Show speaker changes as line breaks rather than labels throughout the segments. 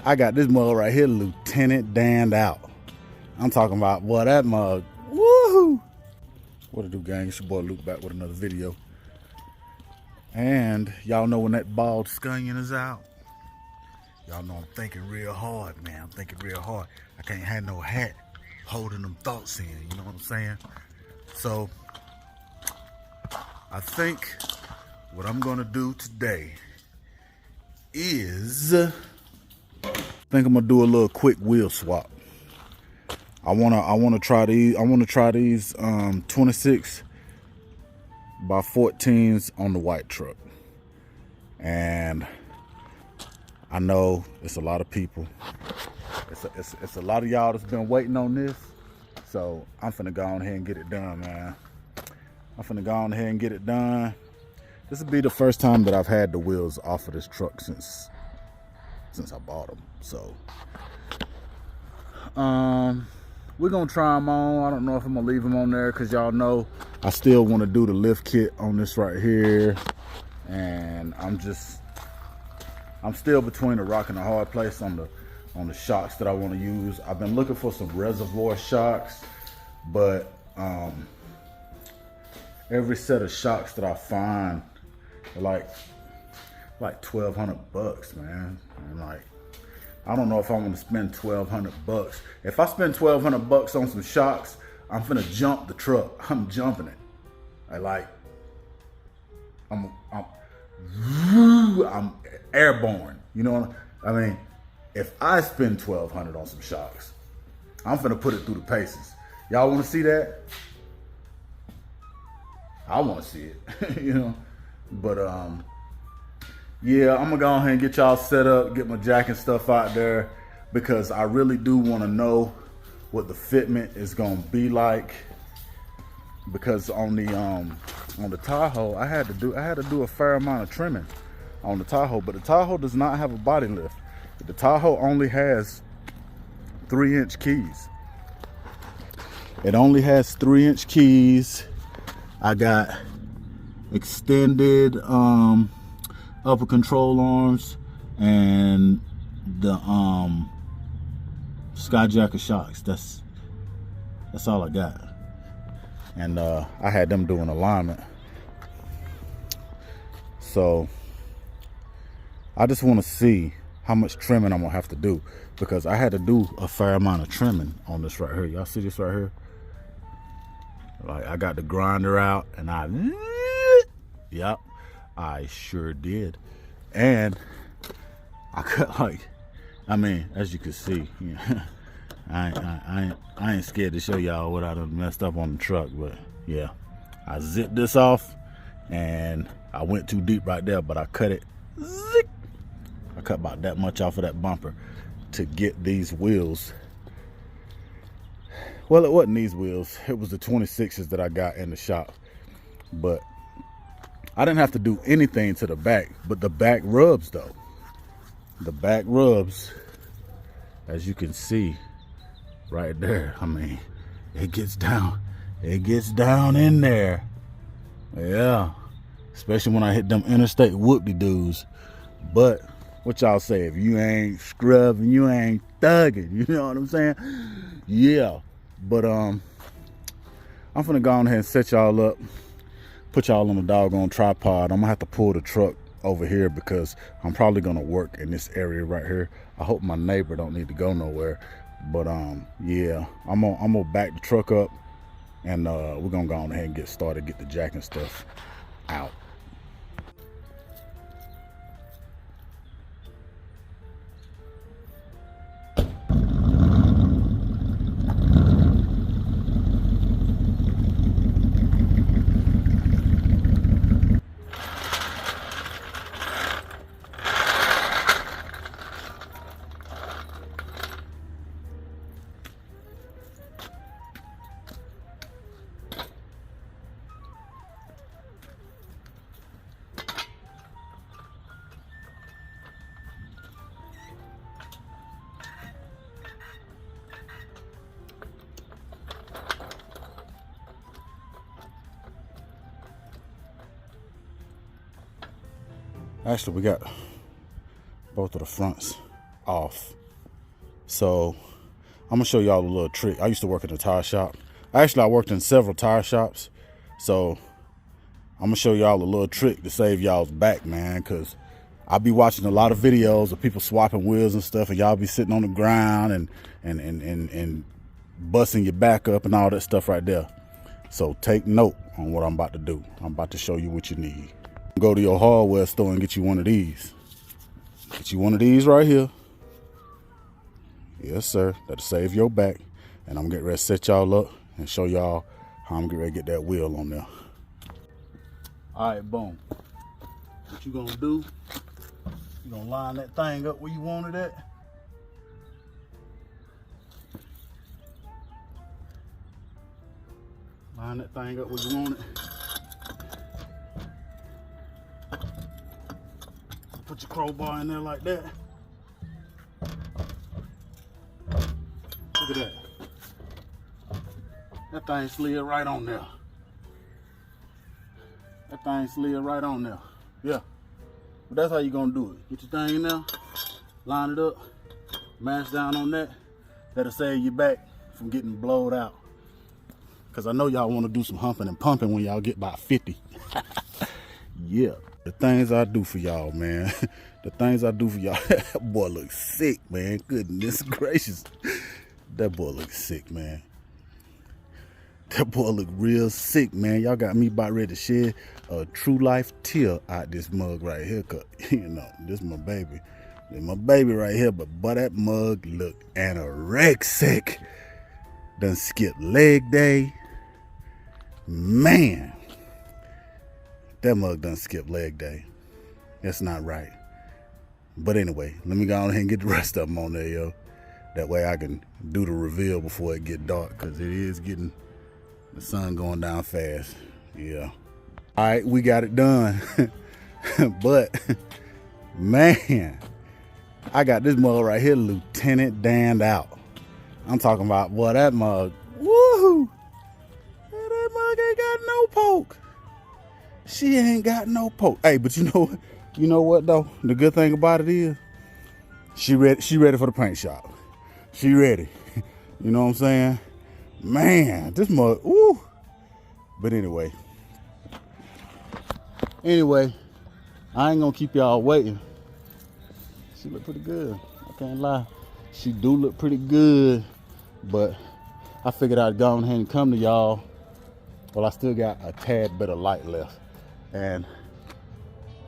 I got this mug right here, Lieutenant Dan out. I'm talking about, boy, that mug. Woohoo! What it do, gang? It's your boy Luke back with another video. And y'all know when that bald scunion is out, y'all know I'm thinking real hard, man. I'm thinking real hard. I can't have no hat holding them thoughts in, you know what I'm saying? So, I think what I'm gonna do today is, I think I'm gonna do a little quick wheel swap. I wanna try these. I wanna try these 26 by 14s on the white truck, and I know it's a lot of people. It's a lot of y'all that's been waiting on this, so I'm finna go on ahead and get it done, man. I'm finna go on ahead and get it done. This will be the first time that I've had the wheels off of this truck since I bought them. So, we're gonna try them on. I don't know if I'm gonna leave them on there because y'all know I still want to do the lift kit on this right here, and I'm still between a rock and a hard place on the shocks that I want to use. I've been looking for some reservoir shocks, but every set of shocks that I find are like $1,200, man. And like, I don't know if I'm gonna spend $1,200. If I spend $1,200 on some shocks, I'm finna jump the truck. I'm jumping it. I'm airborne. You know, I mean, if I spend $1,200 on some shocks, I'm finna put it through the paces. Y'all wanna see that? I wanna see it, you know? But yeah, I'm gonna go ahead and get y'all set up, get my jack and stuff out there, because I really do wanna know what the fitment is gonna be like. Because on the Tahoe, I had to do a fair amount of trimming on the Tahoe, but the Tahoe does not have a body lift. The Tahoe only has 3-inch keys. It only has 3-inch keys. I got extended upper control arms and the Skyjacker shocks. That's all I got. And I had them doing alignment. So I just want to see how much trimming I'm gonna have to do, because I had to do a fair amount of trimming on this right here. Y'all see this right here? Like, I got the grinder out and yep, I sure did. And I cut, like, I mean, as you can see, you know, I ain't scared to show y'all what I done messed up on the truck, but yeah, I zipped this off and I went too deep right there, but I cut it. Zip. I cut about that much off of that bumper to get these wheels. Well, it wasn't these wheels. It was the 26s that I got in the shop. But I didn't have to do anything to the back. But the back rubs, though. The back rubs, as you can see right there. I mean, it gets down. It gets down in there. Yeah. Especially when I hit them interstate whoop-de-doos. But what y'all say? If you ain't scrubbing, you ain't thugging. You know what I'm saying? Yeah. But I'm finna go on ahead and set y'all up, put y'all on the doggone tripod. I'm gonna have to pull the truck over here because I'm probably gonna work in this area right here. I hope my neighbor don't need to go nowhere. But yeah, I'm gonna back the truck up, and we're gonna go on ahead and get started, get the jack and stuff out. Actually, we got both of the fronts off. So I'm gonna show y'all a little trick. I used to work in a tire shop. Actually, I worked in several tire shops. So I'm gonna show y'all a little trick to save y'all's back, man, because I be watching a lot of videos of people swapping wheels and stuff, and y'all be sitting on the ground and busting your back up and all that stuff right there. So take note on what I'm about to do. I'm about to show you what you need. Go to your hardware store and get you one of these. Get you one of these right here. Yes, sir. That'll save your back. And I'm getting ready to set y'all up and show y'all how I'm getting ready to get that wheel on there. All right, boom. What you gonna do? You gonna line that thing up where you want it at. Line that thing up where you want it. Put your crowbar in there like that. Look at that. That thing slid right on there. That thing slid right on there. Yeah. But that's how you gonna do it. Get your thing in there, line it up, mash down on that. That'll save your back from getting blowed out. Cause I know y'all wanna do some humping and pumping when y'all get about 50. Yeah. The things I do for y'all, man. The things I do for y'all. That boy looks sick, man. Goodness gracious. That boy looks sick, man. That boy look real sick, man. Y'all got me about ready to shed a true life tear out this mug right here. Cause, you know, this my baby. This my baby right here. But boy, that mug look anorexic. Done skipped leg day. Man. That mug done skip leg day. That's not right. But anyway, let me go on ahead and get the rest of them on there, yo. That way I can do the reveal before it get dark, because it is getting, the sun going down fast. Yeah. All right, we got it done. But, man, I got this mug right here, Lieutenant Danned out. I'm talking about, boy, that mug, woohoo! That mug ain't got no poke. She ain't got no poke. Hey, but you know what though? The good thing about it is, she ready for the paint shop. She ready. You know what I'm saying? Man, this mug, woo. But anyway, I ain't gonna keep y'all waiting. She look pretty good. I can't lie. She do look pretty good, but I figured I'd go ahead and come to y'all. Well, I still got a tad bit of light left. And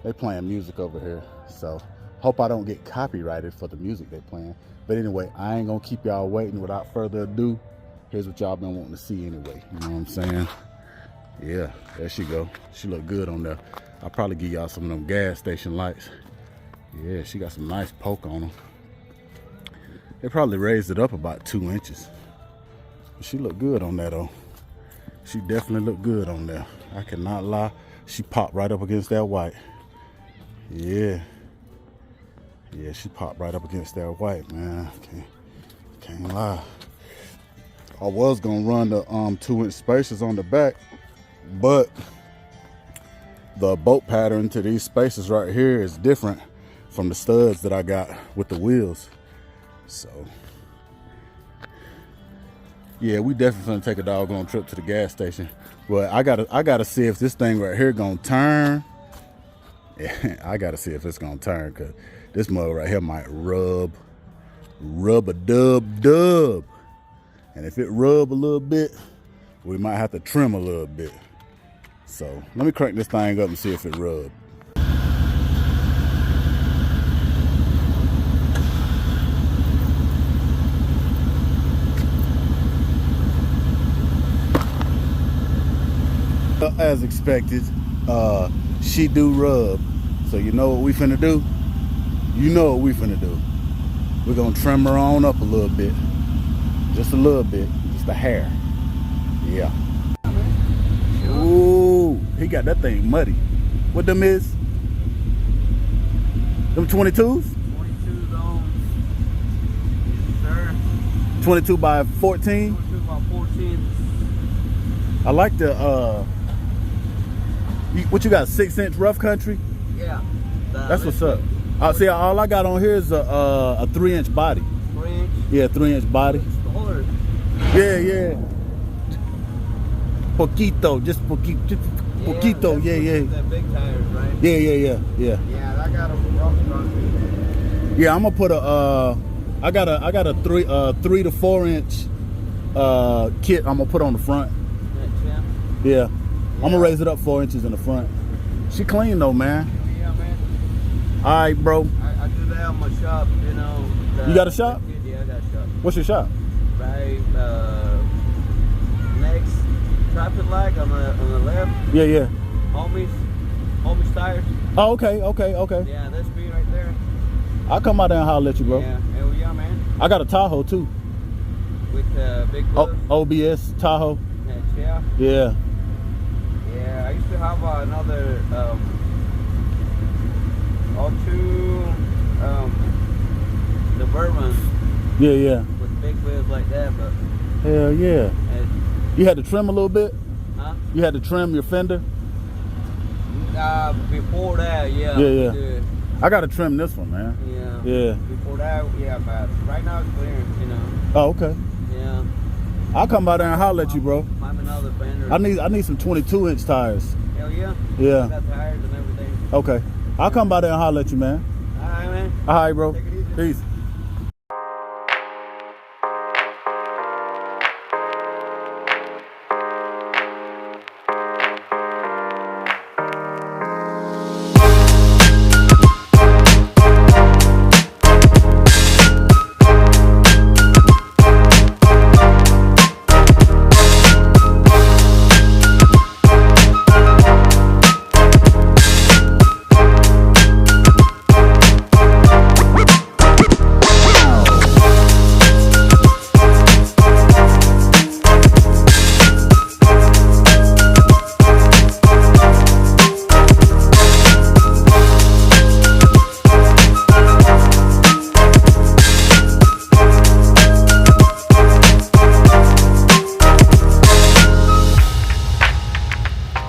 they playing music over here, so hope I don't get copyrighted for the music they playing. But anyway, I ain't gonna keep y'all waiting. Without further ado, here's what y'all been wanting to see anyway. You know what I'm saying? Yeah, there she go. She look good on there. I'll probably give y'all some of them gas station lights. Yeah, she got some nice poke on them. They probably raised it up about 2 inches. But she look good on that though. She definitely look good on there. I cannot lie. She popped right up against that white. Yeah. Yeah, she popped right up against that white, man. Can't lie. I was gonna run the 2-inch spacers on the back, but the bolt pattern to these spacers right here is different from the studs that I got with the wheels. So yeah, we definitely gonna take a doggone trip to the gas station. But I gotta see if this thing right here gonna turn. Yeah, I gotta see if it's gonna turn, cause this mug right here might rub a dub. And if it rub a little bit, we might have to trim a little bit. So let me crank this thing up and see if it rubs. As expected, she do rub. So you know what we finna do? You know what we finna do. We're gonna trim her on up a little bit. Just a little bit, just a hair. Yeah. Ooh, he got that thing muddy. What them is? Them 22s?
22 on. Yes, sir.
22 by 14?
22 by 14.
I like the, what you got, 6-inch rough country?
Yeah.
That's what's up. See, all I got on here is a 3-inch body.
3 inch.
Yeah, 3-inch body.
Or
Yeah. Poquito, just poquito. Yeah.
That big tires, right?
Yeah.
Yeah, I got a rough front.
Yeah, I'm gonna put I got a 3 to 4 inch kit. I'm gonna put on the front. Yeah. I'm gonna raise it up 4 inches in the front. She clean though, man.
Yeah, man.
All right, bro.
I do that on my shop, you know.
You got a shop?
Yeah, I got a shop.
What's your shop?
Right, next traffic light on the left.
Yeah.
Homies tires.
Oh, okay.
Yeah, that's me right there.
I'll come out there and holler at you, bro.
Yeah, hell yeah, man.
I got a Tahoe too.
With big wheels.
OBS Tahoe.
Yeah.
Yeah.
Yeah, I used to have another O2 the Bourbon
Yeah.
with big wheels like that, but
Hell yeah. You had to trim a little bit?
huh?
You had to trim your fender?
Before that, yeah.
Yeah.
we did.
I got to trim this one, man. Yeah.
Before that, yeah, but right now it's clear, you know.
Oh, okay.
Yeah.
I'll come by there and holler at you, bro.
Have another fender.
I need some 22-inch tires.
Hell yeah.
Yeah.
Got tires and everything.
Okay. I'll come by there and holler at you, man.
All right, man.
All right, bro.
Take it easy.
Peace.